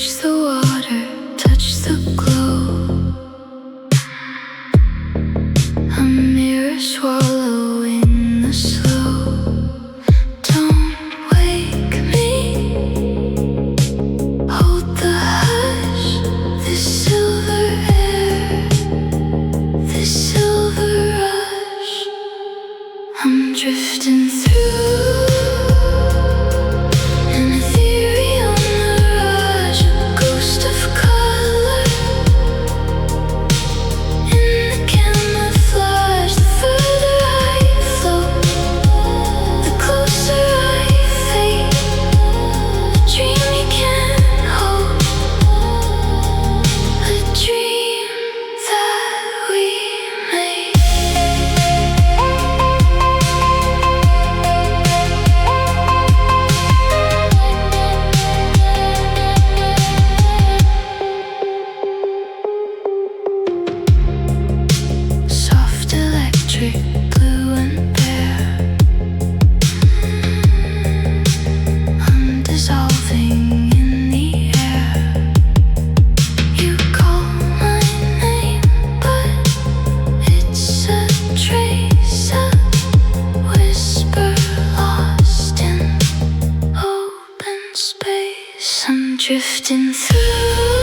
Touch the water, touch the glow. A mirror swallowing the slow. Don't wake me. Hold the hush. This silver air, this silver rush. I'm drifting through an ethereal mirage, a ghost of color in the camouflage. The further I float, the closer I fade. A dream you can't hold, a dream that we made. Soft electric, blue and bare. I'm dissolving in the air. You call my name, but it's a trace, a whisper lost in open space. I'm drifting through